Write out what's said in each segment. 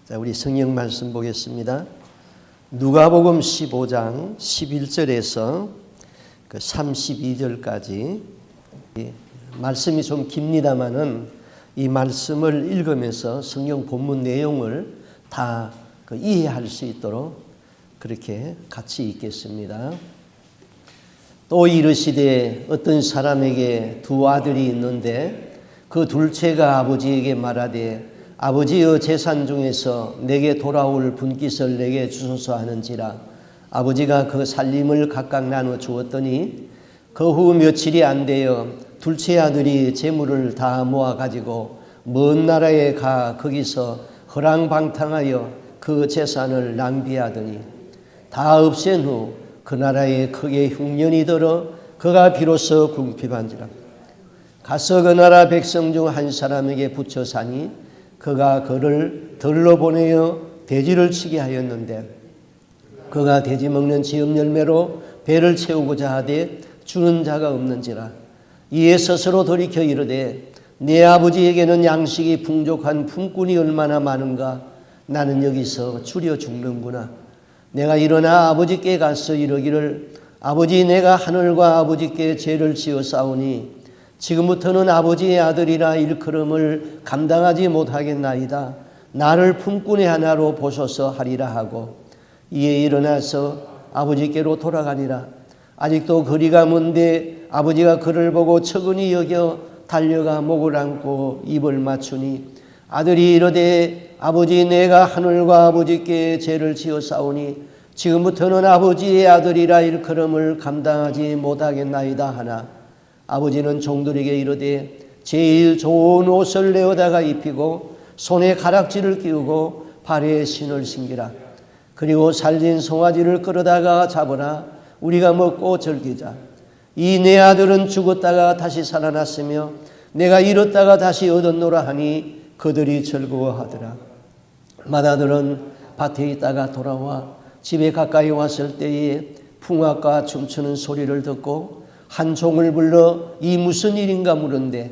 자, 우리 성경 말씀 보겠습니다. 누가복음 15장 11절에서 32절까지 말씀이 좀 깁니다마는 이 말씀을 읽으면서 성경 본문 내용을 다 이해할 수 있도록 그렇게 같이 읽겠습니다. 또 이르시되 어떤 사람에게 두 아들이 있는데 그 둘째가 아버지에게 말하되 아버지의 재산 중에서 내게 돌아올 분깃을 내게 주소서 하는지라. 아버지가 그 살림을 각각 나눠 주었더니 그 후 며칠이 안 되어 둘째 아들이 재물을 다 모아 가지고 먼 나라에 가 거기서 허랑방탕하여 그 재산을 낭비하더니 다 없앤 후 그 나라에 크게 흉년이 들어 그가 비로소 궁핍한지라. 가서 그 나라 백성 중 한 사람에게 붙여 사니 그가 그를 들러 보내어 돼지를 치게 하였는데 그가 돼지 먹는 지음 열매로 배를 채우고자 하되 주는 자가 없는지라. 이에 스스로 돌이켜 이르되 내 아버지에게는 양식이 풍족한 품꾼이 얼마나 많은가. 나는 여기서 추려 죽는구나. 내가 일어나 아버지께 가서 이르기를 아버지, 내가 하늘과 아버지께 죄를 지어 싸우니 지금부터는 아버지의 아들이라 일컬음을 감당하지 못하겠나이다. 나를 품꾼의 하나로 보소서 하리라 하고 이에 일어나서 아버지께로 돌아가니라. 아직도 거리가 먼데 아버지가 그를 보고 측은히 여겨 달려가 목을 안고 입을 맞추니 아들이 이르되 아버지, 내가 하늘과 아버지께 죄를 지어 싸우니 지금부터는 아버지의 아들이라 일컬음을 감당하지 못하겠나이다 하나 아버지는 종들에게 이르되 제일 좋은 옷을 내어다가 입히고 손에 가락지를 끼우고 발에 신을 신기라. 그리고 살진 송아지를 끌어다가 잡으라. 우리가 먹고 즐기자. 이 내 아들은 죽었다가 다시 살아났으며 내가 잃었다가 다시 얻었노라 하니 그들이 즐거워하더라. 맏아들은 밭에 있다가 돌아와 집에 가까이 왔을 때에 풍악과 춤추는 소리를 듣고 한 종을 불러 이 무슨 일인가 물은데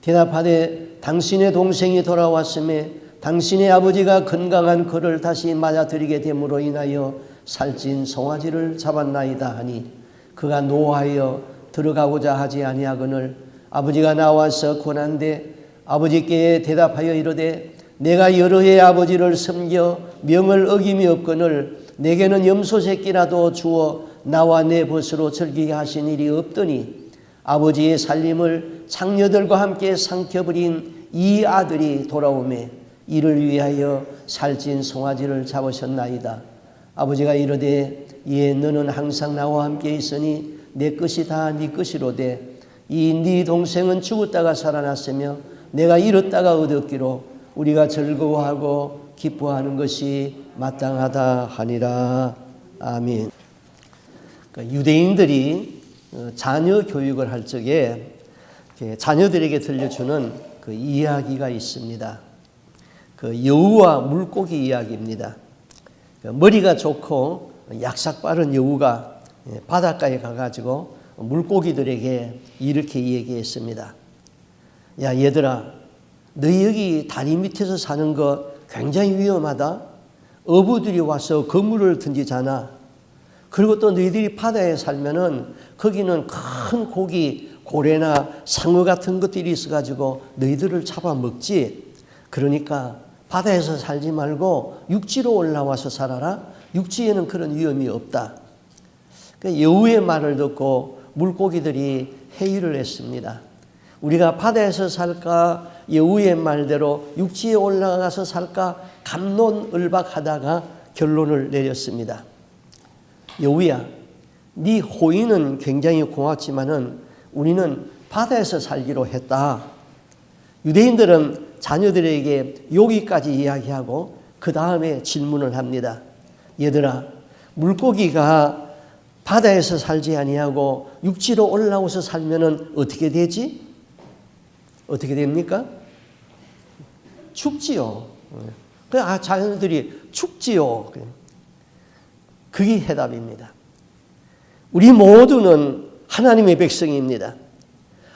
대답하되 당신의 동생이 돌아왔음에 당신의 아버지가 건강한 그를 다시 맞아들이게 됨으로 인하여 살찐 송아지를 잡았나이다 하니 그가 노하여 들어가고자 하지 아니하거늘 아버지가 나와서 권한데 아버지께 대답하여 이르되 내가 여러 해 아버지를 섬겨 명을 어김이 없거늘 내게는 염소 새끼라도 주어 나와 내 벗으로 즐기게 하신 일이 없더니 아버지의 살림을 장녀들과 함께 삼켜버린 이 아들이 돌아오매 이를 위하여 살찐 송아지를 잡으셨나이다. 아버지가 이르되 예, 너는 항상 나와 함께 있으니 내 것이 다 네 것이로되 이 네 동생은 죽었다가 살아났으며 내가 잃었다가 얻었기로 우리가 즐거워하고 기뻐하는 것이 마땅하다 하니라. 아멘. 유대인들이 자녀 교육을 할 적에 자녀들에게 들려주는 그 이야기가 있습니다. 그 여우와 물고기 이야기입니다. 머리가 좋고 약삭 빠른 여우가 바닷가에 가가지고 물고기들에게 이렇게 얘기했습니다. 야, 얘들아, 너희 여기 다리 밑에서 사는 거 굉장히 위험하다. 어부들이 와서 그물을 던지잖아. 그리고 또 너희들이 바다에 살면은 거기는 큰 고기, 고래나 상어 같은 것들이 있어가지고 너희들을 잡아먹지. 그러니까 바다에서 살지 말고 육지로 올라와서 살아라. 육지에는 그런 위험이 없다. 여우의 말을 듣고 물고기들이 회의를 했습니다. 우리가 바다에서 살까 여우의 말대로 육지에 올라가서 살까 갑론을박하다가 결론을 내렸습니다. 여우야, 네 호의는 굉장히 고맙지만은 우리는 바다에서 살기로 했다. 유대인들은 자녀들에게 여기까지 이야기하고 그 다음에 질문을 합니다. 얘들아, 물고기가 바다에서 살지 아니하고 육지로 올라와서 살면은 어떻게 되지? 어떻게 됩니까? 죽지요. 자녀들이 죽지요. 그게 해답입니다. 우리 모두는 하나님의 백성입니다.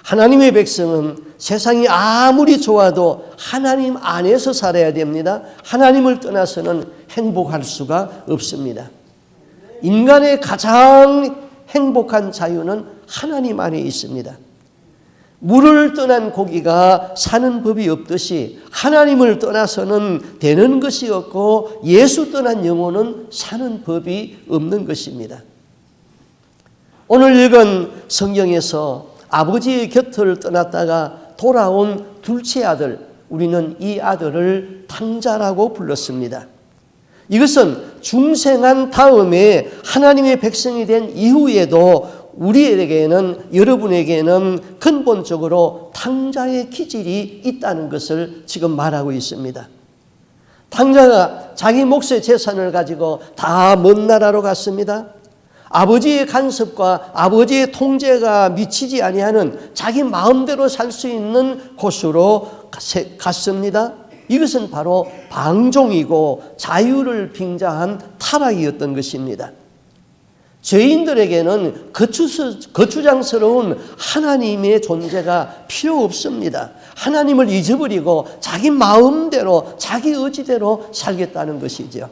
하나님의 백성은 세상이 아무리 좋아도 하나님 안에서 살아야 됩니다. 하나님을 떠나서는 행복할 수가 없습니다. 인간의 가장 행복한 자유는 하나님 안에 있습니다. 물을 떠난 고기가 사는 법이 없듯이 하나님을 떠나서는 되는 것이 없고 예수 떠난 영혼은 사는 법이 없는 것입니다. 오늘 읽은 성경에서 아버지의 곁을 떠났다가 돌아온 둘째 아들, 우리는 이 아들을 탕자라고 불렀습니다. 이것은 중생한 다음에 하나님의 백성이 된 이후에도 우리에게는, 여러분에게는 근본적으로 탕자의 기질이 있다는 것을 지금 말하고 있습니다. 탕자가 자기 몫의 재산을 가지고 다 먼 나라로 갔습니다. 아버지의 간섭과 아버지의 통제가 미치지 아니하는 자기 마음대로 살 수 있는 곳으로 갔습니다. 이것은 바로 방종이고 자유를 빙자한 타락이었던 것입니다. 죄인들에게는 거추장스러운 하나님의 존재가 필요 없습니다. 하나님을 잊어버리고 자기 마음대로 자기 의지대로 살겠다는 것이죠.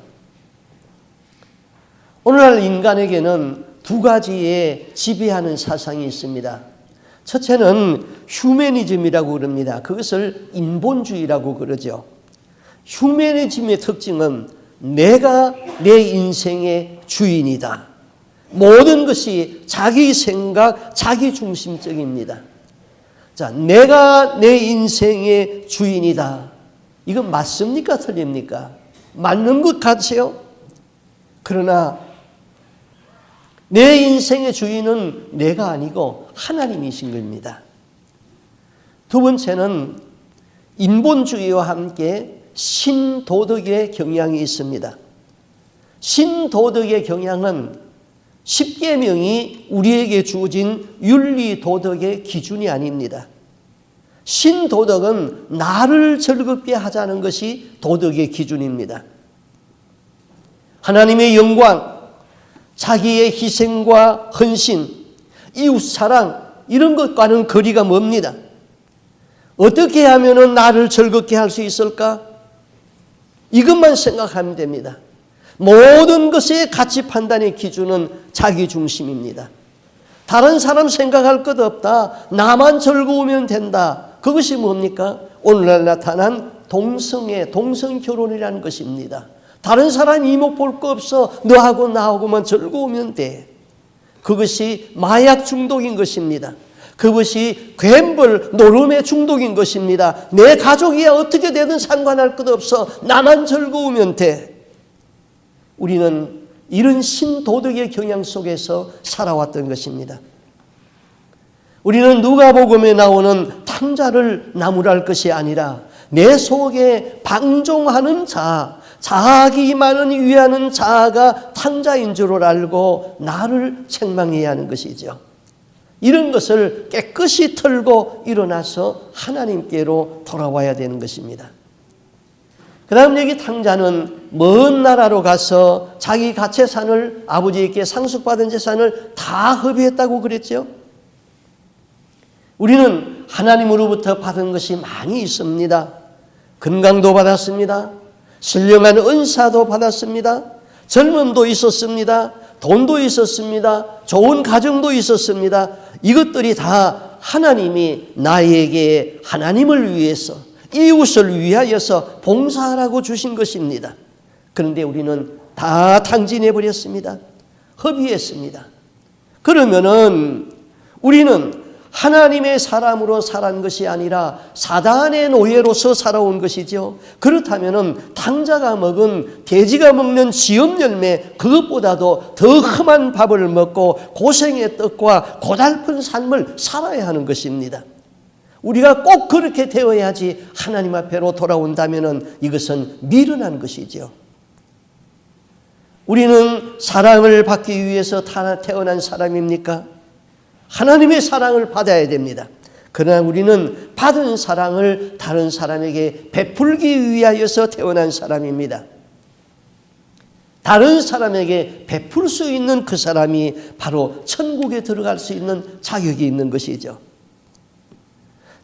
오늘날 인간에게는 두 가지의 지배하는 사상이 있습니다. 첫째는 휴머니즘이라고 그럽니다. 그것을 인본주의라고 그러죠. 휴머니즘의 특징은 내가 내 인생의 주인이다. 모든 것이 자기 생각, 자기 중심적입니다. 자, 내가 내 인생의 주인이다. 이건 맞습니까? 틀립니까? 맞는 것 같아요. 그러나 내 인생의 주인은 내가 아니고 하나님이신 겁니다. 두 번째는 인본주의와 함께 신도덕의 경향이 있습니다. 신도덕의 경향은 십계명이 우리에게 주어진 윤리도덕의 기준이 아닙니다. 신도덕은 나를 즐겁게 하자는 것이 도덕의 기준입니다. 하나님의 영광, 자기의 희생과 헌신, 이웃사랑 이런 것과는 거리가 멉니다. 어떻게 하면 나를 즐겁게 할 수 있을까? 이것만 생각하면 됩니다. 모든 것의 가치 판단의 기준은 자기 중심입니다. 다른 사람 생각할 것 없다. 나만 즐거우면 된다. 그것이 뭡니까? 오늘날 나타난 동성결혼이라는 것입니다. 다른 사람 이목 볼 거 없어. 너하고 나하고만 즐거우면 돼. 그것이 마약 중독인 것입니다. 그것이 갬블, 노름의 중독인 것입니다. 내 가족이야 어떻게 되든 상관할 것 없어. 나만 즐거우면 돼. 우리는 이런 신도덕의 경향 속에서 살아왔던 것입니다. 우리는 누가복음에 나오는 탕자를 나무랄 것이 아니라 내 속에 방종하는 자, 자기만을 위하는 자아가 탕자인 줄 알고 나를 책망해야 하는 것이죠. 이런 것을 깨끗이 털고 일어나서 하나님께로 돌아와야 되는 것입니다. 그 다음 여기 탕자는 먼 나라로 가서 자기 가채산을 아버지에게 상속받은 재산을 다 허비했다고 그랬죠. 우리는 하나님으로부터 받은 것이 많이 있습니다. 건강도 받았습니다. 신령한 은사도 받았습니다. 젊음도 있었습니다. 돈도 있었습니다. 좋은 가정도 있었습니다. 이것들이 다 하나님이 나에게 하나님을 위해서 이웃을 위하여서 봉사하라고 주신 것입니다. 그런데 우리는 다 탕진해버렸습니다. 허비했습니다. 그러면은 우리는 하나님의 사람으로 살아온 것이 아니라 사단의 노예로서 살아온 것이죠. 그렇다면은 탕자가 먹은 돼지가 먹는 지엄 열매 그것보다도 더 험한 밥을 먹고 고생의 떡과 고달픈 삶을 살아야 하는 것입니다. 우리가 꼭 그렇게 되어야지 하나님 앞에로 돌아온다면은 이것은 미련한 것이죠. 우리는 사랑을 받기 위해서 태어난 사람입니까? 하나님의 사랑을 받아야 됩니다. 그러나 우리는 받은 사랑을 다른 사람에게 베풀기 위하여서 태어난 사람입니다. 다른 사람에게 베풀 수 있는 그 사람이 바로 천국에 들어갈 수 있는 자격이 있는 것이죠.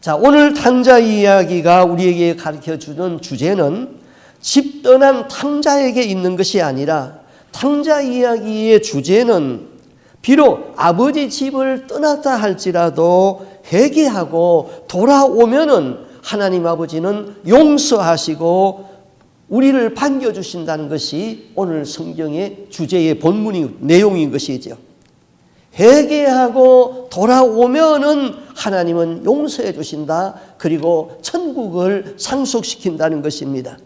자, 오늘 탕자 이야기가 우리에게 가르쳐주는 주제는 집 떠난 탕자에게 있는 것이 아니라 탕자 이야기의 주제는 비록 아버지 집을 떠났다 할지라도 회개하고 돌아오면은 하나님 아버지는 용서하시고 우리를 반겨주신다는 것이 오늘 성경의 주제의 본문의 내용인 것이죠. 회개하고 돌아오면은 하나님은 용서해 주신다. 그리고 천국을 상속시킨다는 것입니다.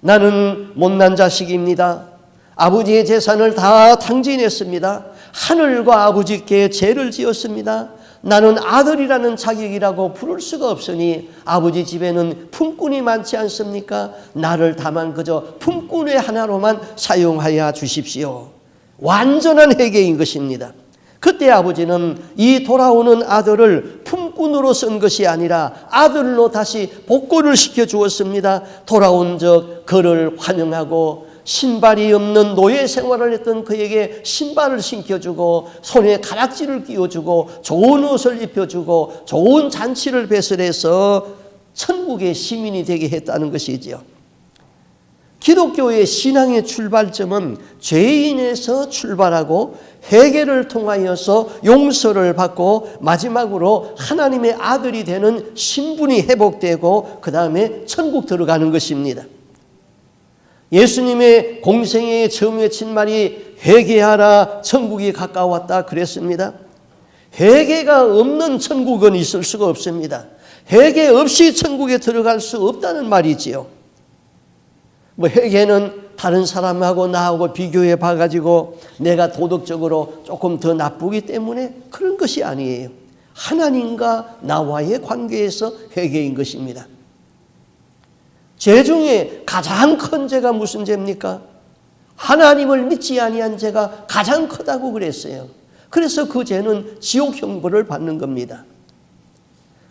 나는 못난 자식입니다. 아버지의 재산을 다 탕진했습니다. 하늘과 아버지께 죄를 지었습니다. 나는 아들이라는 자격이라고 부를 수가 없으니 아버지 집에는 품꾼이 많지 않습니까? 나를 다만 그저 품꾼의 하나로만 사용하여 주십시오. 완전한 회개인 것입니다. 그때 아버지는 이 돌아오는 아들을 품꾼으로 쓴 것이 아니라 아들로 다시 복권을 시켜 주었습니다. 돌아온 적 그를 환영하고 신발이 없는 노예 생활을 했던 그에게 신발을 신겨주고 손에 가락지를 끼워주고 좋은 옷을 입혀주고 좋은 잔치를 배설해서 천국의 시민이 되게 했다는 것이지요. 기독교의 신앙의 출발점은 죄인에서 출발하고 회개를 통하여서 용서를 받고 마지막으로 하나님의 아들이 되는 신분이 회복되고 그 다음에 천국 들어가는 것입니다. 예수님의 공생애에 처음 외친 말이 회개하라 천국이 가까웠다 그랬습니다. 회개가 없는 천국은 있을 수가 없습니다. 회개 없이 천국에 들어갈 수 없다는 말이지요. 회개는 다른 사람하고 나하고 비교해 봐가지고 내가 도덕적으로 조금 더 나쁘기 때문에 그런 것이 아니에요. 하나님과 나와의 관계에서 회개인 것입니다. 죄 중에 가장 큰 죄가 무슨 죄입니까? 하나님을 믿지 아니한 죄가 가장 크다고 그랬어요. 그래서 그 죄는 지옥 형벌을 받는 겁니다.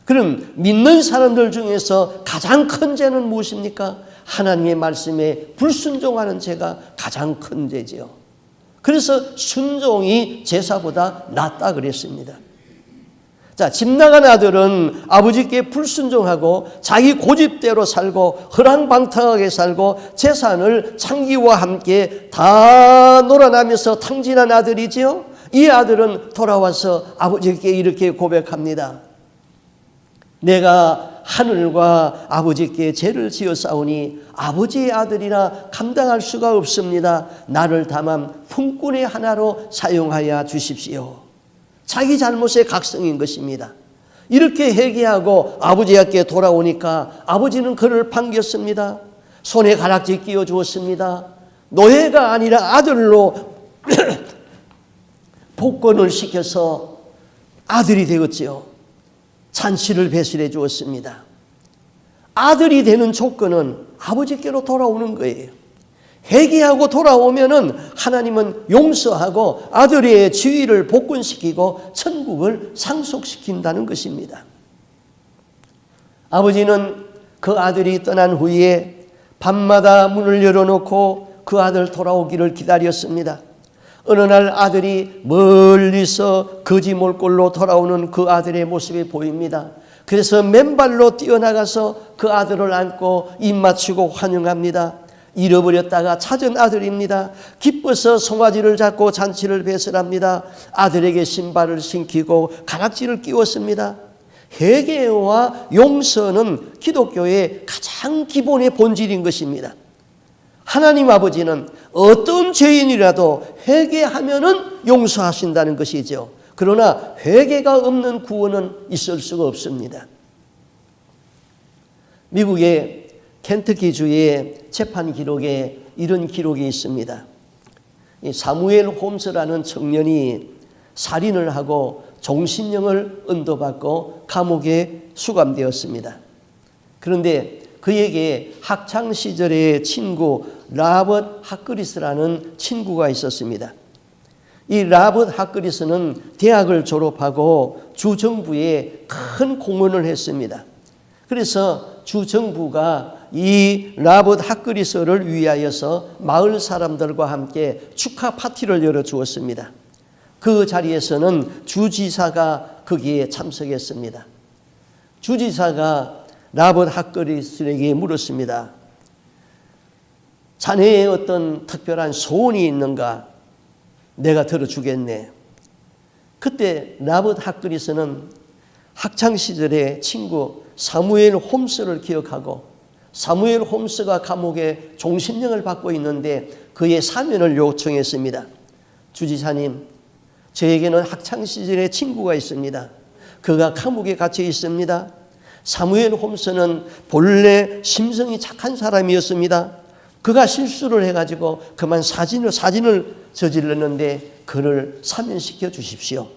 그럼 믿는 사람들 중에서 가장 큰 죄는 무엇입니까? 하나님의 말씀에 불순종하는 죄가 가장 큰 죄지요. 그래서 순종이 제사보다 낫다 그랬습니다. 자, 집 나간 아들은 아버지께 불순종하고 자기 고집대로 살고 허랑방탕하게 살고 재산을 창기와 함께 다 놀아나면서 탕진한 아들이지요. 이 아들은 돌아와서 아버지께 이렇게 고백합니다. 내가 하늘과 아버지께 죄를 지었사오니 아버지의 아들이라 감당할 수가 없습니다. 나를 다만 품꾼의 하나로 사용하여 주십시오. 자기 잘못의 각성인 것입니다. 이렇게 회개하고 아버지께 돌아오니까 아버지는 그를 반겼습니다. 손에 가락지 끼워 주었습니다. 노예가 아니라 아들로 복권을 시켜서 아들이 되었지요. 잔치를 배설해 주었습니다. 아들이 되는 조건은 아버지께로 돌아오는 거예요. 회개하고 돌아오면은 하나님은 용서하고 아들의 지위를 복권시키고 천국을 상속시킨다는 것입니다. 아버지는 그 아들이 떠난 후에 밤마다 문을 열어놓고 그 아들 돌아오기를 기다렸습니다. 어느 날 아들이 멀리서 거지 몰골로 돌아오는 그 아들의 모습이 보입니다. 그래서 맨발로 뛰어나가서 그 아들을 안고 입 맞추고 환영합니다. 잃어버렸다가 찾은 아들입니다. 기뻐서 송아지를 잡고 잔치를 배설합니다. 아들에게 신발을 신기고 가락지를 끼웠습니다. 회개와 용서는 기독교의 가장 기본의 본질인 것입니다. 하나님 아버지는 어떤 죄인이라도 회개하면은 용서하신다는 것이죠. 그러나 회개가 없는 구원은 있을 수가 없습니다. 미국의 켄터키주의 재판 기록에 이런 기록이 있습니다. 사무엘 홈스라는 청년이 살인을 하고 종신형을 언도받고 감옥에 수감되었습니다. 그런데 그에게 학창시절의 친구 라버트 하크리스라는 친구가 있었습니다. 이 라버트 하크리스는 대학을 졸업하고 주정부에 큰 공헌을 했습니다. 그래서 주정부가 이 라버트 하크리스를 위하여서 마을 사람들과 함께 축하 파티를 열어주었습니다. 그 자리에서는 주지사가 거기에 참석했습니다. 주지사가 라봇 핫거리스에게 물었습니다. 자네의 어떤 특별한 소원이 있는가? 내가 들어주겠네. 그때 라봇 핫거리스는 학창시절의 친구 사무엘 홈스를 기억하고, 사무엘 홈스가 감옥에 종신형을 받고 있는데 그의 사면을 요청했습니다. 주지사님, 저에게는 학창시절의 친구가 있습니다. 그가 감옥에 갇혀 있습니다. 사무엘 홈스는 본래 심성이 착한 사람이었습니다. 그가 실수를 해가지고 그만 사진을 저질렀는데 그를 사면시켜 주십시오.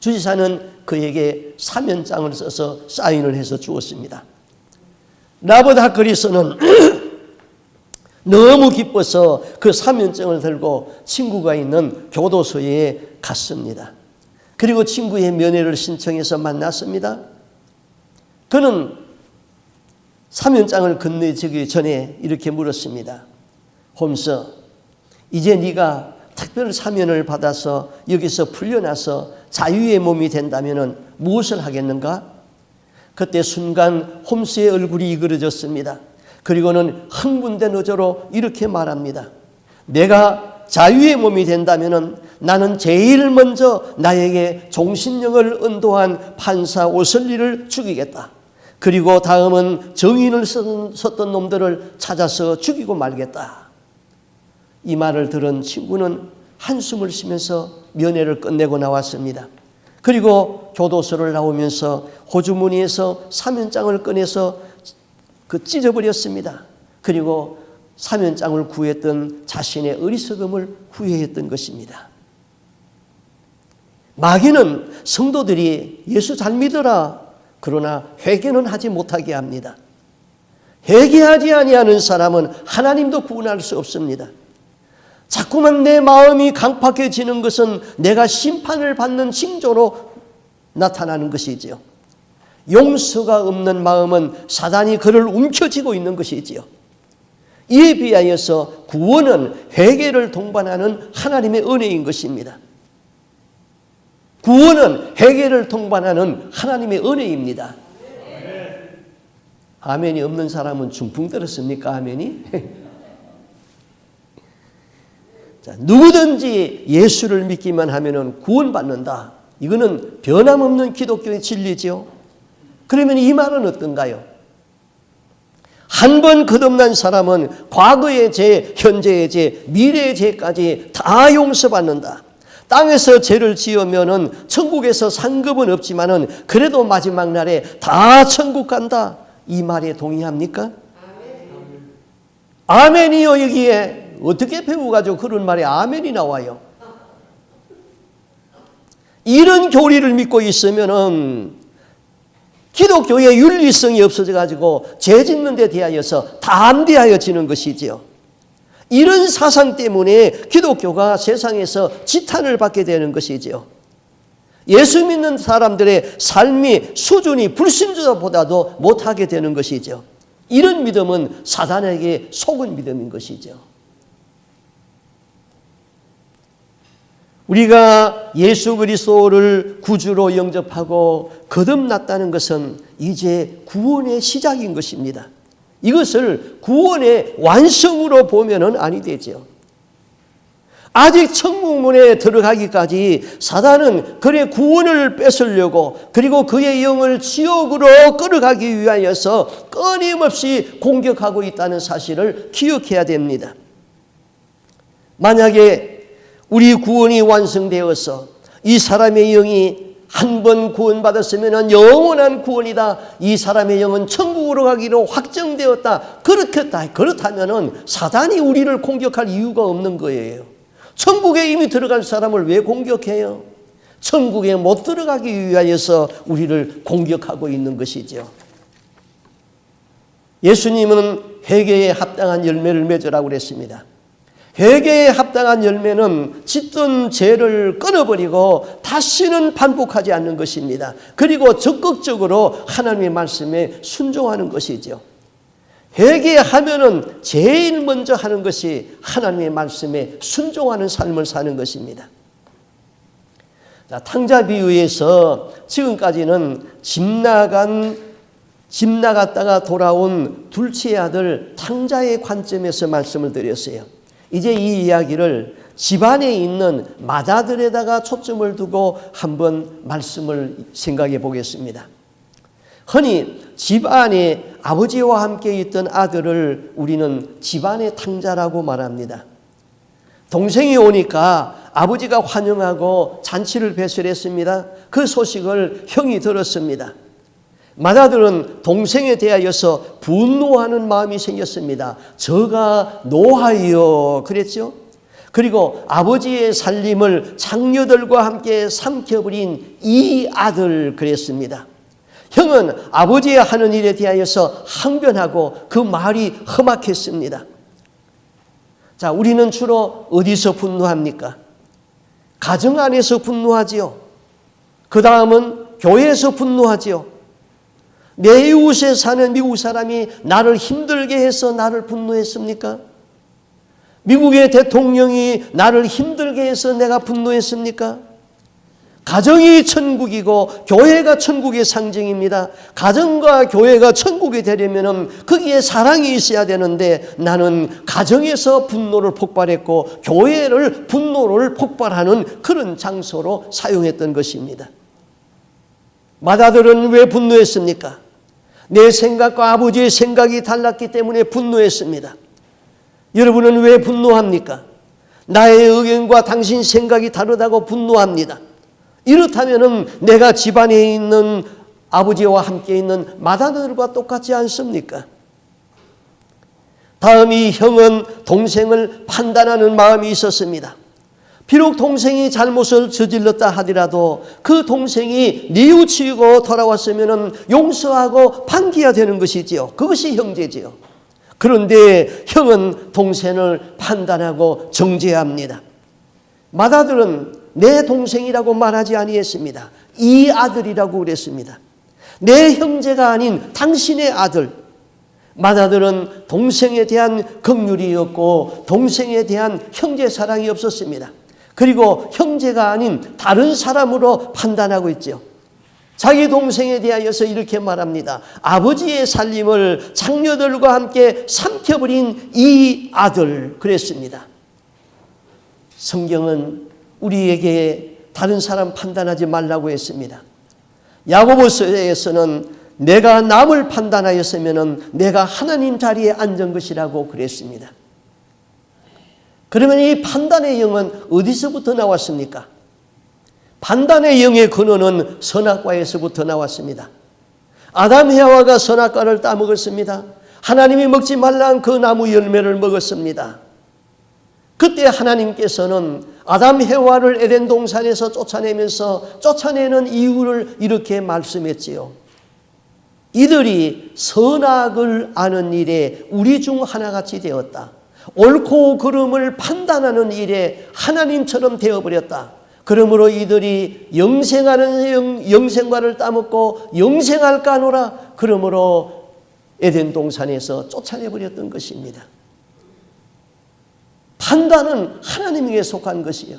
주지사는 그에게 사면장을 써서 사인을 해서 주었습니다. 라봇 핫거리스는 너무 기뻐서 그 사면장을 들고 친구가 있는 교도소에 갔습니다. 그리고 친구의 면회를 신청해서 만났습니다. 그는 사면장을 건네주기 전에 이렇게 물었습니다. 홈스, 이제 네가 특별 사면을 받아서 여기서 풀려나서 자유의 몸이 된다면 무엇을 하겠는가? 그때 순간 홈스의 얼굴이 이그러졌습니다. 그리고는 흥분된 어조로 이렇게 말합니다. 내가 자유의 몸이 된다면 나는 제일 먼저 나에게 종신형을 은도한 판사 오슬리를 죽이겠다. 그리고 다음은 정인을 썼던 놈들을 찾아서 죽이고 말겠다. 이 말을 들은 친구는 한숨을 쉬면서 면회를 끝내고 나왔습니다. 그리고 교도소를 나오면서 호주머니에서 사면장을 꺼내서 찢어버렸습니다. 그리고 사면장을 구했던 자신의 어리석음을 후회했던 것입니다. 마귀는 성도들이 예수 잘 믿어라, 그러나 회개는 하지 못하게 합니다. 회개하지 아니하는 사람은 하나님도 구원할 수 없습니다. 자꾸만 내 마음이 강팍해지는 것은 내가 심판을 받는 징조로 나타나는 것이지요. 용서가 없는 마음은 사단이 그를 움켜쥐고 있는 것이지요. 이에 비하여서 구원은 회개를 동반하는 하나님의 은혜인 것입니다. 구원은 회개를 동반하는 하나님의 은혜입니다. 아멘이 없는 사람은 중풍 들었습니까? 아멘이? 자, 누구든지 예수를 믿기만 하면 구원받는다. 이거는 변함없는 기독교의 진리지요. 그러면 이 말은 어떤가요? 한 번 거듭난 사람은 과거의 죄, 현재의 죄, 미래의 죄까지 다 용서받는다. 땅에서 죄를 지으면은 천국에서 상급은 없지만은 그래도 마지막 날에 다 천국 간다. 이 말에 동의합니까? 아멘이요. 여기에 어떻게 배워가지고 그런 말에 아멘이 나와요? 이런 교리를 믿고 있으면은 기독교의 윤리성이 없어져가지고 죄 짓는 데 대하여서 담대하여지는 것이지요. 이런 사상 때문에 기독교가 세상에서 지탄을 받게 되는 것이지요. 예수 믿는 사람들의 삶이 수준이 불신자보다도 못하게 되는 것이죠. 이런 믿음은 사단에게 속은 믿음인 것이죠. 우리가 예수 그리스도를 구주로 영접하고 거듭났다는 것은 이제 구원의 시작인 것입니다. 이것을 구원의 완성으로 보면은 아니 되죠. 아직 천국문에 들어가기까지 사단은 그의 구원을 뺏으려고, 그리고 그의 영을 지옥으로 끌어가기 위하여서 끊임없이 공격하고 있다는 사실을 기억해야 됩니다. 만약에 우리 구원이 완성되어서 이 사람의 영이 한 번 구원받았으면 영원한 구원이다. 이 사람의 영은 천국으로 가기로 확정되었다. 그렇다면 사단이 우리를 공격할 이유가 없는 거예요. 천국에 이미 들어간 사람을 왜 공격해요? 천국에 못 들어가기 위하여서 우리를 공격하고 있는 것이죠. 예수님은 회개에 합당한 열매를 맺으라고 그랬습니다. 회개에 합당한 열매는 짓던 죄를 끊어버리고 다시는 반복하지 않는 것입니다. 그리고 적극적으로 하나님의 말씀에 순종하는 것이죠. 회개하면은 제일 먼저 하는 것이 하나님의 말씀에 순종하는 삶을 사는 것입니다. 자, 탕자 비유에서 지금까지는 집 나갔다가 돌아온 둘째 아들 탕자의 관점에서 말씀을 드렸어요. 이제 이 이야기를 집안에 있는 맏아들에다가 초점을 두고 한번 말씀을 생각해 보겠습니다. 흔히 집안에 아버지와 함께 있던 아들을 우리는 집안의 탕자라고 말합니다. 동생이 오니까 아버지가 환영하고 잔치를 배설했습니다. 그 소식을 형이 들었습니다. 맏아들은 동생에 대하여서 분노하는 마음이 생겼습니다. 저가 노하여 그랬죠. 그리고 아버지의 살림을 장녀들과 함께 삼켜버린 이 아들 그랬습니다. 형은 아버지의 하는 일에 대하여서 항변하고 그 말이 험악했습니다. 자, 우리는 주로 어디서 분노합니까? 가정 안에서 분노하지요. 그 다음은 교회에서 분노하지요. 내 이웃에 사는 미국 사람이 나를 힘들게 해서 나를 분노했습니까? 미국의 대통령이 나를 힘들게 해서 내가 분노했습니까? 가정이 천국이고 교회가 천국의 상징입니다. 가정과 교회가 천국이 되려면 거기에 사랑이 있어야 되는데 나는 가정에서 분노를 폭발했고 교회를 분노를 폭발하는 그런 장소로 사용했던 것입니다. 맏아들은 왜 분노했습니까? 내 생각과 아버지의 생각이 달랐기 때문에 분노했습니다. 여러분은 왜 분노합니까? 나의 의견과 당신 생각이 다르다고 분노합니다. 이렇다면 내가 집안에 있는 아버지와 함께 있는 맏아들과 똑같지 않습니까? 다음 이 형은 동생을 판단하는 마음이 있었습니다. 비록 동생이 잘못을 저질렀다 하더라도 그 동생이 뉘우치고 돌아왔으면 용서하고 반기야 되는 것이지요. 그것이 형제지요. 그런데 형은 동생을 판단하고 정죄합니다. 맏아들은 내 동생이라고 말하지 아니했습니다. 이 아들이라고 그랬습니다. 내 형제가 아닌 당신의 아들. 맏아들은 동생에 대한 긍휼이었고 동생에 대한 형제 사랑이 없었습니다. 그리고 형제가 아닌 다른 사람으로 판단하고 있죠. 자기 동생에 대하여서 이렇게 말합니다. 아버지의 살림을 장녀들과 함께 삼켜버린 이 아들 그랬습니다. 성경은 우리에게 다른 사람 판단하지 말라고 했습니다. 야고보서에서는 내가 남을 판단하였으면 내가 하나님 자리에 앉은 것이라고 그랬습니다. 그러면 이 판단의 영은 어디서부터 나왔습니까? 판단의 영의 근원은 선악과에서부터 나왔습니다. 아담 해와가 선악과를 따먹었습니다. 하나님이 먹지 말라는 그 나무 열매를 먹었습니다. 그때 하나님께서는 아담 해와를 에덴 동산에서 쫓아내면서 쫓아내는 이유를 이렇게 말씀했지요. 이들이 선악을 아는 일에 우리 중 하나같이 되었다. 옳고 그름을 판단하는 일에 하나님처럼 되어버렸다. 그러므로 이들이 영생과를 따먹고 영생할까 하노라. 그러므로 에덴 동산에서 쫓아내버렸던 것입니다. 판단은 하나님에게 속한 것이요.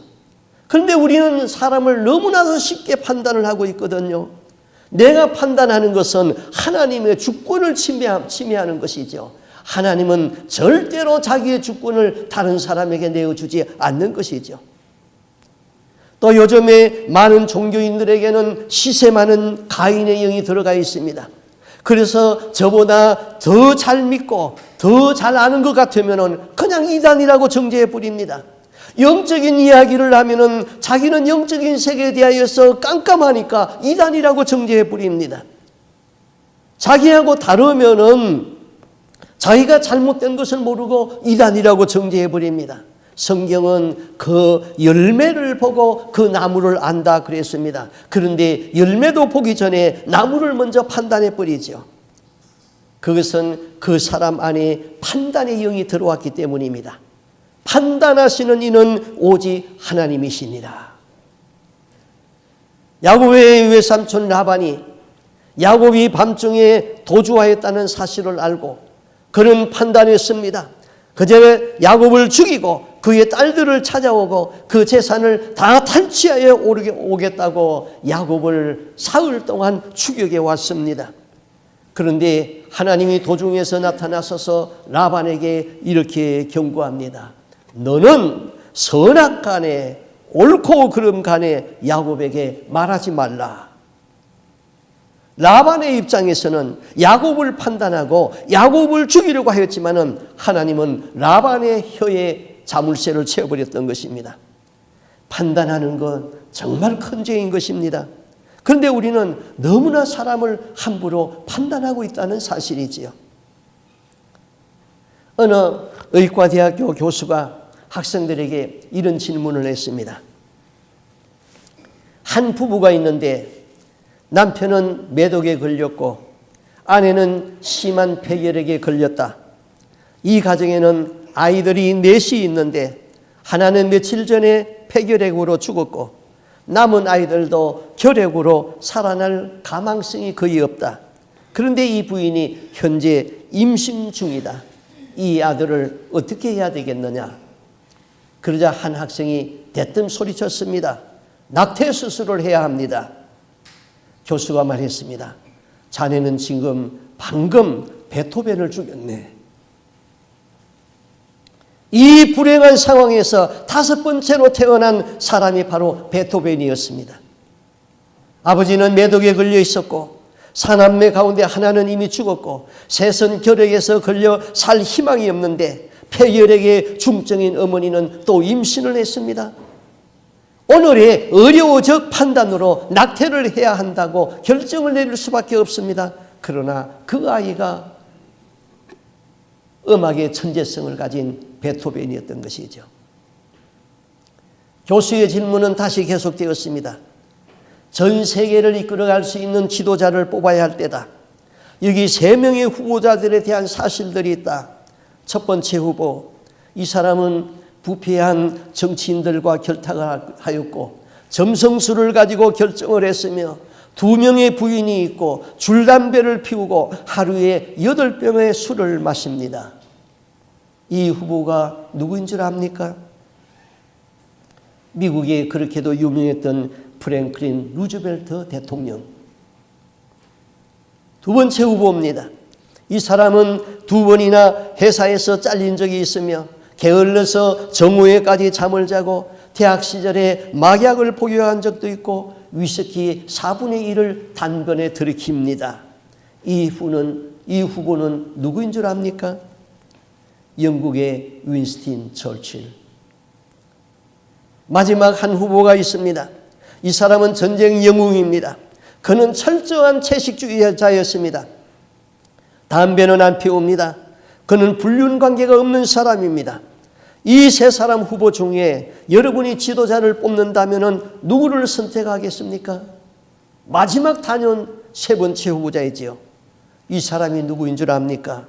그런데 우리는 사람을 너무나도 쉽게 판단을 하고 있거든요. 내가 판단하는 것은 하나님의 주권을 침해하는 것이죠. 하나님은 절대로 자기의 주권을 다른 사람에게 내어주지 않는 것이죠. 또 요즘에 많은 종교인들에게는 시세 많은 가인의 영이 들어가 있습니다. 그래서 저보다 더 잘 믿고 더 잘 아는 것 같으면 그냥 이단이라고 정죄해 버립니다. 영적인 이야기를 하면은 자기는 영적인 세계에 대하여서 깜깜하니까 이단이라고 정죄해 버립니다. 자기하고 다르면은 자기가 잘못된 것을 모르고 이단이라고 정죄해 버립니다. 성경은 그 열매를 보고 그 나무를 안다 그랬습니다. 그런데 열매도 보기 전에 나무를 먼저 판단해 버리죠. 그것은 그 사람 안에 판단의 영이 들어왔기 때문입니다. 판단하시는 이는 오직 하나님이시니라. 야곱의 외삼촌 라반이 야곱이 밤중에 도주하였다는 사실을 알고 그는 판단했습니다. 그전에 야곱을 죽이고 그의 딸들을 찾아오고 그 재산을 다 탈취하여 오겠다고 야곱을 사흘 동안 추격해 왔습니다. 그런데 하나님이 도중에서 나타나셔서 라반에게 이렇게 경고합니다. 너는 선악간에 옳고 그름 간에 야곱에게 말하지 말라. 라반의 입장에서는 야곱을 판단하고 야곱을 죽이려고 하였지만은 하나님은 라반의 혀에 자물쇠를 채워버렸던 것입니다. 판단하는 건 정말 큰 죄인 것입니다. 그런데 우리는 너무나 사람을 함부로 판단하고 있다는 사실이지요. 어느 의과대학교 교수가 학생들에게 이런 질문을 했습니다. 한 부부가 있는데 남편은 매독에 걸렸고 아내는 심한 폐결핵에 걸렸다. 이 가정에는 아이들이 넷이 있는데 하나는 며칠 전에 폐결핵으로 죽었고 남은 아이들도 결핵으로 살아날 가망성이 거의 없다. 그런데 이 부인이 현재 임신 중이다. 이 아들을 어떻게 해야 되겠느냐? 그러자 한 학생이 대뜸 소리쳤습니다. 낙태 수술을 해야 합니다. 교수가 말했습니다. 자네는 지금 방금 베토벤을 죽였네. 이 불행한 상황에서 5번째로 태어난 사람이 바로 베토벤이었습니다. 아버지는 매독에 걸려 있었고 사남매 가운데 하나는 이미 죽었고 셋은 결핵에서 걸려 살 희망이 없는데 폐결핵의 중증인 어머니는 또 임신을 했습니다. 오늘의 어려워적 판단으로 낙태를 해야 한다고 결정을 내릴 수밖에 없습니다. 그러나 그 아이가 음악의 천재성을 가진 베토벤이었던 것이죠. 교수의 질문은 다시 계속되었습니다. 전 세계를 이끌어갈 수 있는 지도자를 뽑아야 할 때다. 여기 3명의 후보자들에 대한 사실들이 있다. 첫 번째 후보, 이 사람은 부패한 정치인들과 결탁을 하였고 점성술을 가지고 결정을 했으며 2명의 부인이 있고 줄담배를 피우고 하루에 8병의 술을 마십니다. 이 후보가 누구인 줄 압니까? 미국에 그렇게도 유명했던 프랭클린 루즈벨트 대통령. 두 번째 후보입니다. 이 사람은 2번이나 회사에서 잘린 적이 있으며 게을러서 정오에까지 잠을 자고 대학 시절에 막약을 복용한 적도 있고 위스키 4분의 1을 단번에 들이킵니다. 이 후보는 누구인 줄 압니까? 영국의 윈스턴 처칠. 마지막 한 후보가 있습니다. 이 사람은 전쟁 영웅입니다. 그는 철저한 채식주의자였습니다. 담배는 안 피웁니다. 그는 불륜 관계가 없는 사람입니다. 이 3사람 후보 중에 여러분이 지도자를 뽑는다면 누구를 선택하겠습니까? 마지막 단연 3번째 후보자이지요. 이 사람이 누구인 줄 압니까?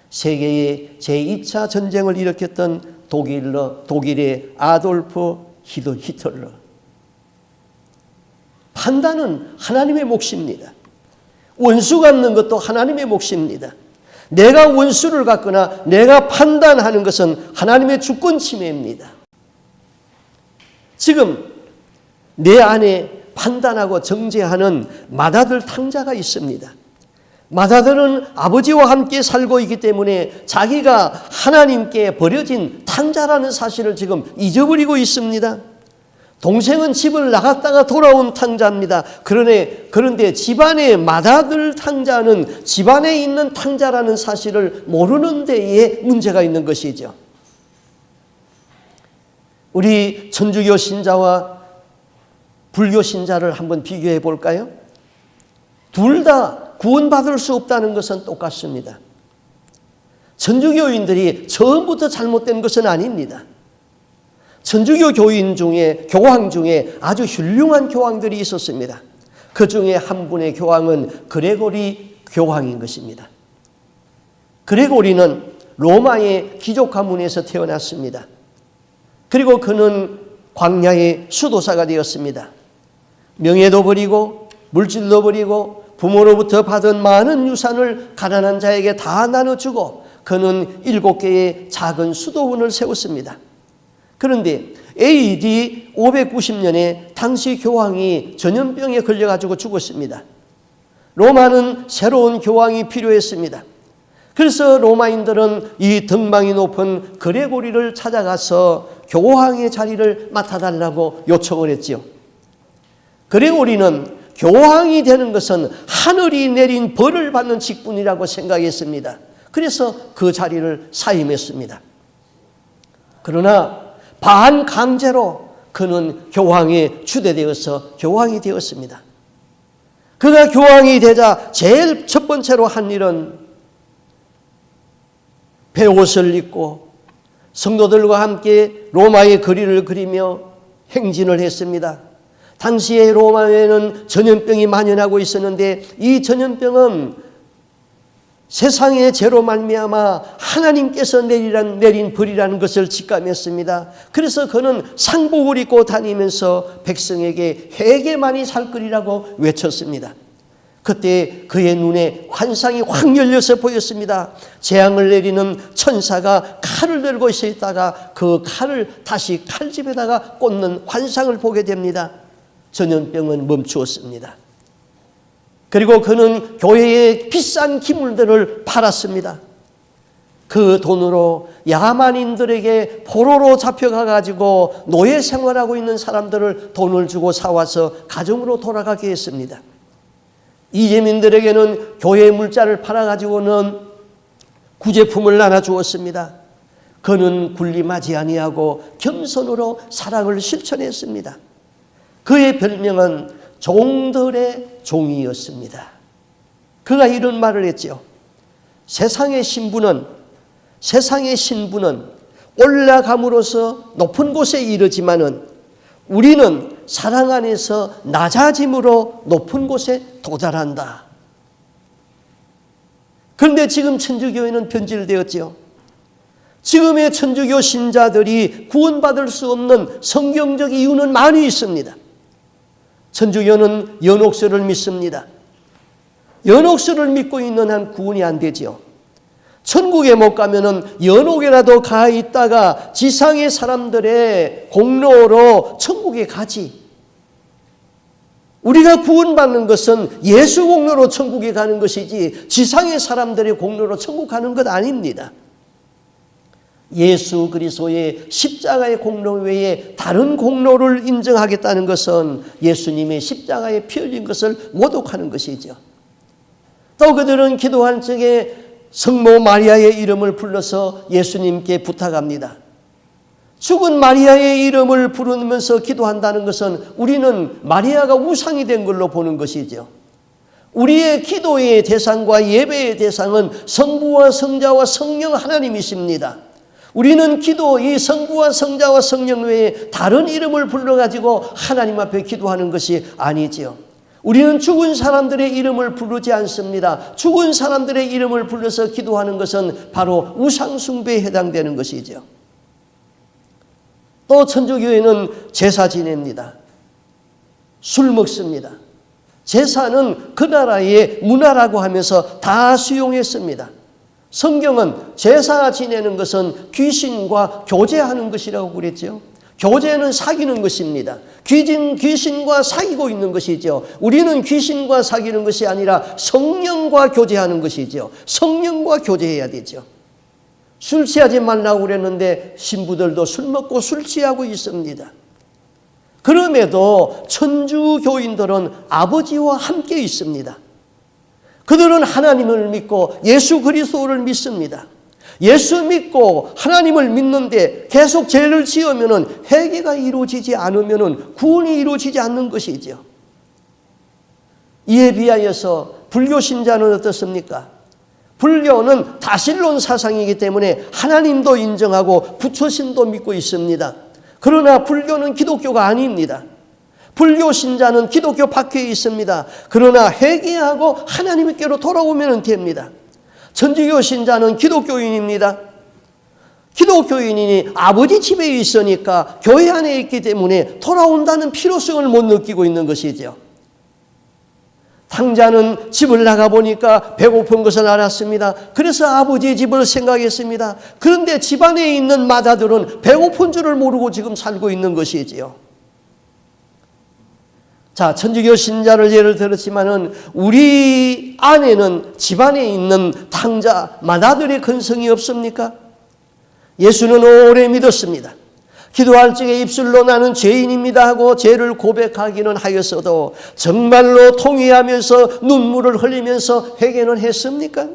세계의 제2차 전쟁을 일으켰던 독일의 아돌프 히틀러. 판단은 하나님의 몫입니다. 원수 갖는 것도 하나님의 몫입니다. 내가 원수를 갖거나 내가 판단하는 것은 하나님의 주권 침해입니다. 지금 내 안에 판단하고 정죄하는 맏아들 탕자가 있습니다. 맏아들은 아버지와 함께 살고 있기 때문에 자기가 하나님께 버려진 탕자라는 사실을 지금 잊어버리고 있습니다. 동생은 집을 나갔다가 돌아온 탕자입니다. 그런데 집안의 맏아들 탕자는 집안에 있는 탕자라는 사실을 모르는 데에 문제가 있는 것이죠. 우리 천주교 신자와 불교 신자를 한번 비교해 볼까요? 둘 다 구원받을 수 없다는 것은 똑같습니다. 천주교인들이 처음부터 잘못된 것은 아닙니다. 천주교 교황 중에 아주 훌륭한 교황들이 있었습니다. 그 중에 한 분의 교황은 그레고리 교황인 것입니다. 그레고리는 로마의 귀족 가문에서 태어났습니다. 그리고 그는 광야의 수도사가 되었습니다. 명예도 버리고 물질도 버리고 부모로부터 받은 많은 유산을 가난한 자에게 다 나눠주고 그는 7개의 작은 수도원을 세웠습니다. 그런데 AD 590년에 당시 교황이 전염병에 걸려가지고 죽었습니다. 로마는 새로운 교황이 필요했습니다. 그래서 로마인들은 이 덕망이 높은 그레고리를 찾아가서 교황의 자리를 맡아달라고 요청을 했지요. 그레고리는 교황이 되는 것은 하늘이 내린 벌을 받는 직분이라고 생각했습니다. 그래서 그 자리를 사임했습니다. 그러나 반강제로 그는 교황에 추대되어서 교황이 되었습니다. 그가 교황이 되자 제일 첫 번째로 한 일은 베옷을 입고 성도들과 함께 로마의 거리를 그리며 행진을 했습니다. 당시에 로마에는 전염병이 만연하고 있었는데 이 전염병은 세상의 죄로 말미암아 하나님께서 내린 벌이라는 것을 직감했습니다. 그래서 그는 상복을 입고 다니면서 백성에게 회개만이 살 것이라고 외쳤습니다. 그때 그의 눈에 환상이 확 열려서 보였습니다. 재앙을 내리는 천사가 칼을 들고 있다가 그 칼을 다시 칼집에다가 꽂는 환상을 보게 됩니다. 전염병은 멈추었습니다. 그리고 그는 교회에 비싼 기물들을 팔았습니다. 그 돈으로 야만인들에게 포로로 잡혀가가지고 노예 생활하고 있는 사람들을 돈을 주고 사와서 가정으로 돌아가게 했습니다. 이재민들에게는 교회 물자를 팔아가지고는 구제품을 나눠주었습니다. 그는 군림하지 아니하고 겸손으로 사랑을 실천했습니다. 그의 별명은 종들의 종이었습니다. 그가 이런 말을 했죠. 세상의 신부는 올라감으로써 높은 곳에 이르지만은 우리는 사랑 안에서 낮아짐으로 높은 곳에 도달한다. 그런데 지금 천주교회는 변질되었지요. 지금의 천주교 신자들이 구원받을 수 없는 성경적 이유는 많이 있습니다. 천주교는 연옥수를 믿습니다. 연옥수를 믿고 있는 한 구원이 안 되지요. 천국에 못 가면은 연옥에라도 가 있다가 지상의 사람들의 공로로 천국에 가지. 우리가 구원받는 것은 예수 공로로 천국에 가는 것이지 지상의 사람들의 공로로 천국 가는 것 아닙니다. 예수 그리스도의 십자가의 공로 외에 다른 공로를 인정하겠다는 것은 예수님의 십자가에 피 흘린 것을 모독하는 것이죠. 또 그들은 기도할 적에 성모 마리아의 이름을 불러서 예수님께 부탁합니다. 죽은 마리아의 이름을 부르면서 기도한다는 것은 우리는 마리아가 우상이 된 걸로 보는 것이죠. 우리의 기도의 대상과 예배의 대상은 성부와 성자와 성령 하나님이십니다. 우리는 이 성부와 성자와 성령 외에 다른 이름을 불러가지고 하나님 앞에 기도하는 것이 아니지요. 우리는 죽은 사람들의 이름을 부르지 않습니다. 죽은 사람들의 이름을 불러서 기도하는 것은 바로 우상숭배에 해당되는 것이죠. 또 천주교회는 제사 지냅니다. 술 먹습니다. 제사는 그 나라의 문화라고 하면서 다 수용했습니다. 성경은 제사 지내는 것은 귀신과 교제하는 것이라고 그랬죠. 교제는 사귀는 것입니다. 귀신과 사귀고 있는 것이죠. 우리는 귀신과 사귀는 것이 아니라 성령과 교제하는 것이죠. 성령과 교제해야 되죠. 술 취하지 말라고 그랬는데 신부들도 술 먹고 술 취하고 있습니다. 그럼에도 천주교인들은 아버지와 함께 있습니다. 그들은 하나님을 믿고 예수 그리스도를 믿습니다. 예수 믿고 하나님을 믿는데 계속 죄를 지으면은 회개가 이루어지지 않으면은 구원이 이루어지지 않는 것이죠. 이에 비하여서 불교 신자는 어떻습니까? 불교는 다신론 사상이기 때문에 하나님도 인정하고 부처신도 믿고 있습니다. 그러나 불교는 기독교가 아닙니다. 불교 신자는 기독교 밖에 있습니다. 그러나 회개하고 하나님께로 돌아오면 됩니다. 천주교 신자는 기독교인입니다. 기독교인이 아버지 집에 있으니까 교회 안에 있기 때문에 돌아온다는 필요성을 못 느끼고 있는 것이죠. 탕자는 집을 나가보니까 배고픈 것을 알았습니다. 그래서 아버지의 집을 생각했습니다. 그런데 집안에 있는 마다들은 배고픈 줄을 모르고 지금 살고 있는 것이지요. 자, 천주교 신자를 예를 들었지만은 우리 안에는 집안에 있는 탕자, 마다들의 근성이 없습니까? 예수는 오래 믿었습니다. 기도할 적에 입술로 나는 죄인입니다 하고 죄를 고백하기는 하였어도 정말로 통회하면서 눈물을 흘리면서 회개는 했습니까?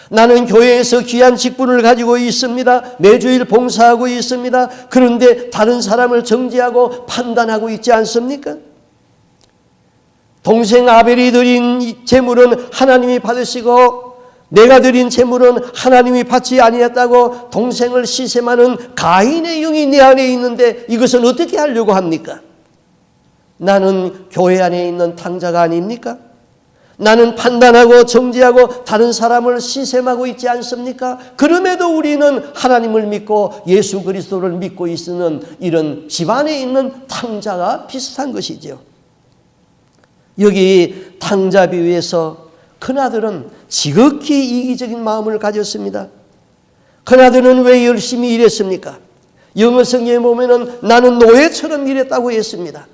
나는 교회에서 귀한 직분을 가지고 있습니다. 매주일 봉사하고 있습니다. 그런데 다른 사람을 정죄하고 판단하고 있지 않습니까? 동생 아벨이 드린 제물은 하나님이 받으시고 내가 드린 제물은 하나님이 받지 아니했다고 동생을 시샘하는 가인의 영이 내 안에 있는데 이것은 어떻게 하려고 합니까? 나는 교회 안에 있는 탕자가 아닙니까? 나는 판단하고 정죄하고 다른 사람을 시샘하고 있지 않습니까? 그럼에도 우리는 하나님을 믿고 예수 그리스도를 믿고 있는 이런 집안에 있는 탕자가 비슷한 것이죠. 여기 탕자 비유에서 큰아들은 지극히 이기적인 마음을 가졌습니다. 큰아들은 왜 열심히 일했습니까? 영어 성경에 보면은 나는 노예처럼 일했다고 했습니다.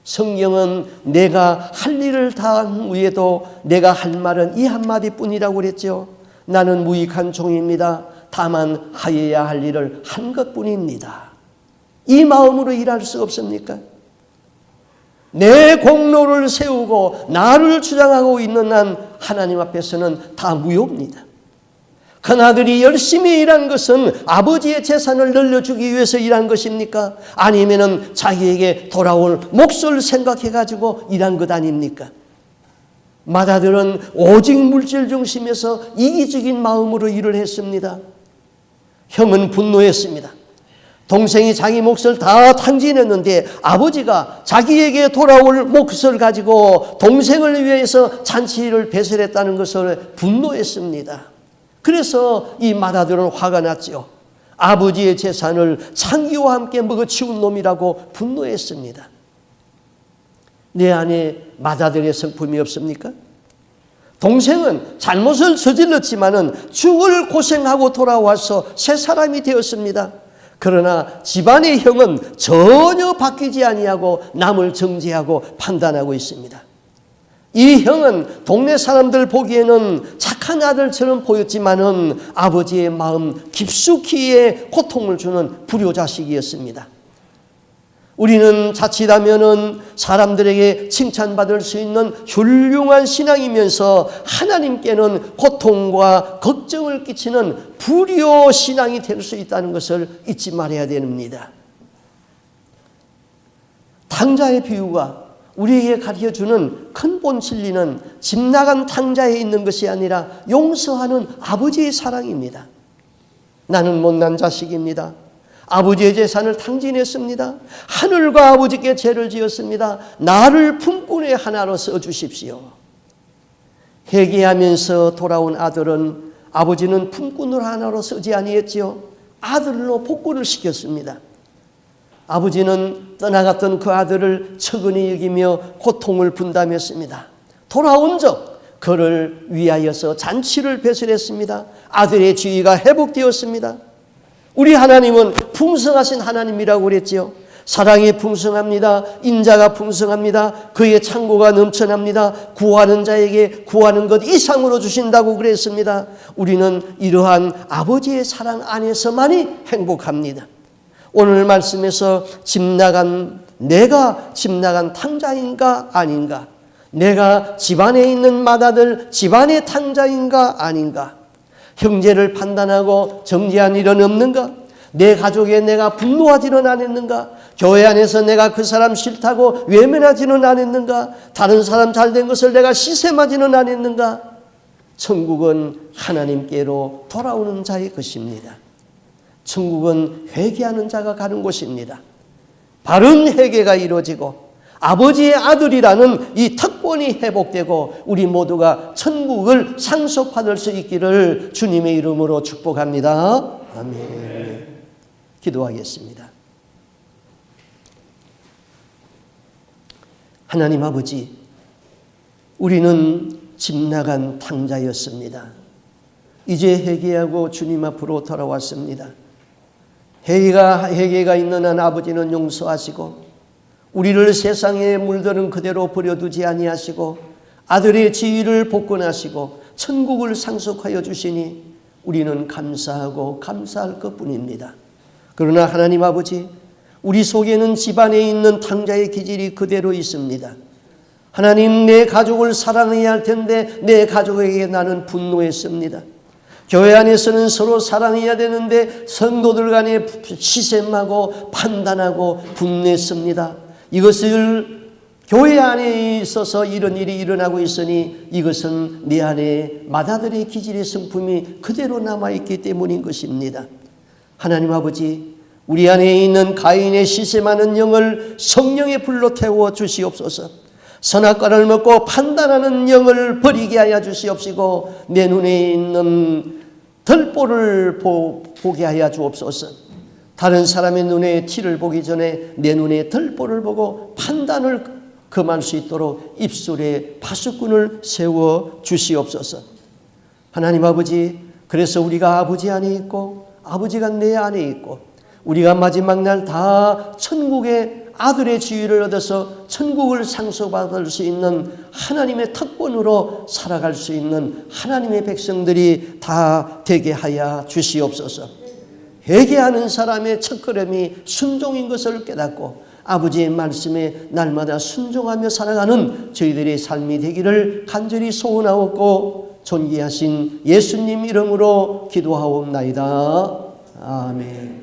성경은 내가 할 일을 다한 후에도 내가 할 말은 이 한마디뿐이라고 그랬죠. 나는 무익한 종입니다. 다만 하여야 할 일을 한 것뿐입니다. 이 마음으로 일할 수 없습니까? 내 공로를 세우고 나를 주장하고 있는 난 하나님 앞에서는 다 무효입니다. 큰아들이 열심히 일한 것은 아버지의 재산을 늘려주기 위해서 일한 것입니까? 아니면은 자기에게 돌아올 몫을 생각해가지고 일한 것 아닙니까? 맏아들은 오직 물질 중심에서 이기적인 마음으로 일을 했습니다. 형은 분노했습니다. 동생이 자기 몫을 다 탕진했는데 아버지가 자기에게 돌아올 몫을 가지고 동생을 위해서 잔치를 배설했다는 것을 분노했습니다. 그래서 이 맏아들은 화가 났죠. 아버지의 재산을 창기와 함께 먹어치운 놈이라고 분노했습니다. 내 안에 맏아들의 성품이 없습니까? 동생은 잘못을 저질렀지만은 죽을 고생하고 돌아와서 새 사람이 되었습니다. 그러나 집안의 형은 전혀 바뀌지 아니하고 남을 정죄하고 판단하고 있습니다. 이 형은 동네 사람들 보기에는 착한 아들처럼 보였지만은 아버지의 마음 깊숙이에 고통을 주는 불효자식이었습니다. 우리는 자칫하면은 사람들에게 칭찬받을 수 있는 훌륭한 신앙이면서 하나님께는 고통과 걱정을 끼치는 불효 신앙이 될 수 있다는 것을 잊지 말아야 됩니다. 탕자의 비유가 우리에게 가르쳐주는 근본 진리는 집 나간 탕자에 있는 것이 아니라 용서하는 아버지의 사랑입니다. 나는 못난 자식입니다. 아버지의 재산을 탕진했습니다. 하늘과 아버지께 죄를 지었습니다. 나를 품꾼의 하나로 써주십시오. 회개하면서 돌아온 아들은 아버지는 품꾼을 하나로 쓰지 아니했지요. 아들로 복구를 시켰습니다. 아버지는 떠나갔던 그 아들을 측은히 여기며 고통을 분담했습니다. 돌아온 적 그를 위하여서 잔치를 배설했습니다. 아들의 지위가 회복되었습니다. 우리 하나님은 풍성하신 하나님이라고 그랬지요. 사랑이 풍성합니다. 인자가 풍성합니다. 그의 창고가 넘쳐납니다. 구하는 자에게 구하는 것 이상으로 주신다고 그랬습니다. 우리는 이러한 아버지의 사랑 안에서만이 행복합니다. 오늘 말씀에서 내가 집 나간 탕자인가 아닌가? 내가 집안에 있는 맏아들 집안의 탕자인가 아닌가? 형제를 판단하고 정죄한 일은 없는가? 내 가족에 내가 분노하지는 않았는가? 교회 안에서 내가 그 사람 싫다고 외면하지는 않았는가? 다른 사람 잘된 것을 내가 시샘하지는 않았는가? 천국은 하나님께로 돌아오는 자의 것입니다. 천국은 회개하는 자가 가는 곳입니다. 바른 회개가 이루어지고 아버지의 아들이라는 이 특권이 회복되고 우리 모두가 천국을 상속받을 수 있기를 주님의 이름으로 축복합니다. 아멘. 기도하겠습니다. 하나님 아버지, 우리는 집 나간 탕자였습니다. 이제 회개하고 주님 앞으로 돌아왔습니다. 회개가 있는 한 아버지는 용서하시고 우리를 세상에 물들은 그대로 버려두지 아니하시고 아들의 지위를 복권하시고 천국을 상속하여 주시니 우리는 감사하고 감사할 것뿐입니다. 그러나 하나님 아버지, 우리 속에는 집안에 있는 탕자의 기질이 그대로 있습니다. 하나님, 내 가족을 사랑해야 할 텐데 내 가족에게 나는 분노했습니다. 교회 안에서는 서로 사랑해야 되는데 성도들 간에 시샘하고 판단하고 분냈습니다. 이것을 교회 안에 있어서 이런 일이 일어나고 있으니 이것은 내 안에 맏아들의 기질의 성품이 그대로 남아있기 때문인 것입니다. 하나님 아버지, 우리 안에 있는 가인의 시샘하는 영을 성령의 불로 태워 주시옵소서. 선악과를 먹고 판단하는 영을 버리게 하여 주시옵시고 내 눈에 있는 덜보를 보게 하여 주옵소서. 다른 사람의 눈에 티를 보기 전에 내 눈에 덜보를 보고 판단을 금할 수 있도록 입술에 파수꾼을 세워 주시옵소서. 하나님 아버지, 그래서 우리가 아버지 안에 있고 아버지가 내 안에 있고 우리가 마지막 날 다 천국의 아들의 지위를 얻어서 천국을 상속받을 수 있는 하나님의 특권으로 살아갈 수 있는 하나님의 백성들이 다 되게 하여 주시옵소서. 회개하는 사람의 첫걸음이 순종인 것을 깨닫고 아버지의 말씀에 날마다 순종하며 살아가는 저희들의 삶이 되기를 간절히 소원하옵고 존귀하신 예수님 이름으로 기도하옵나이다. 아멘.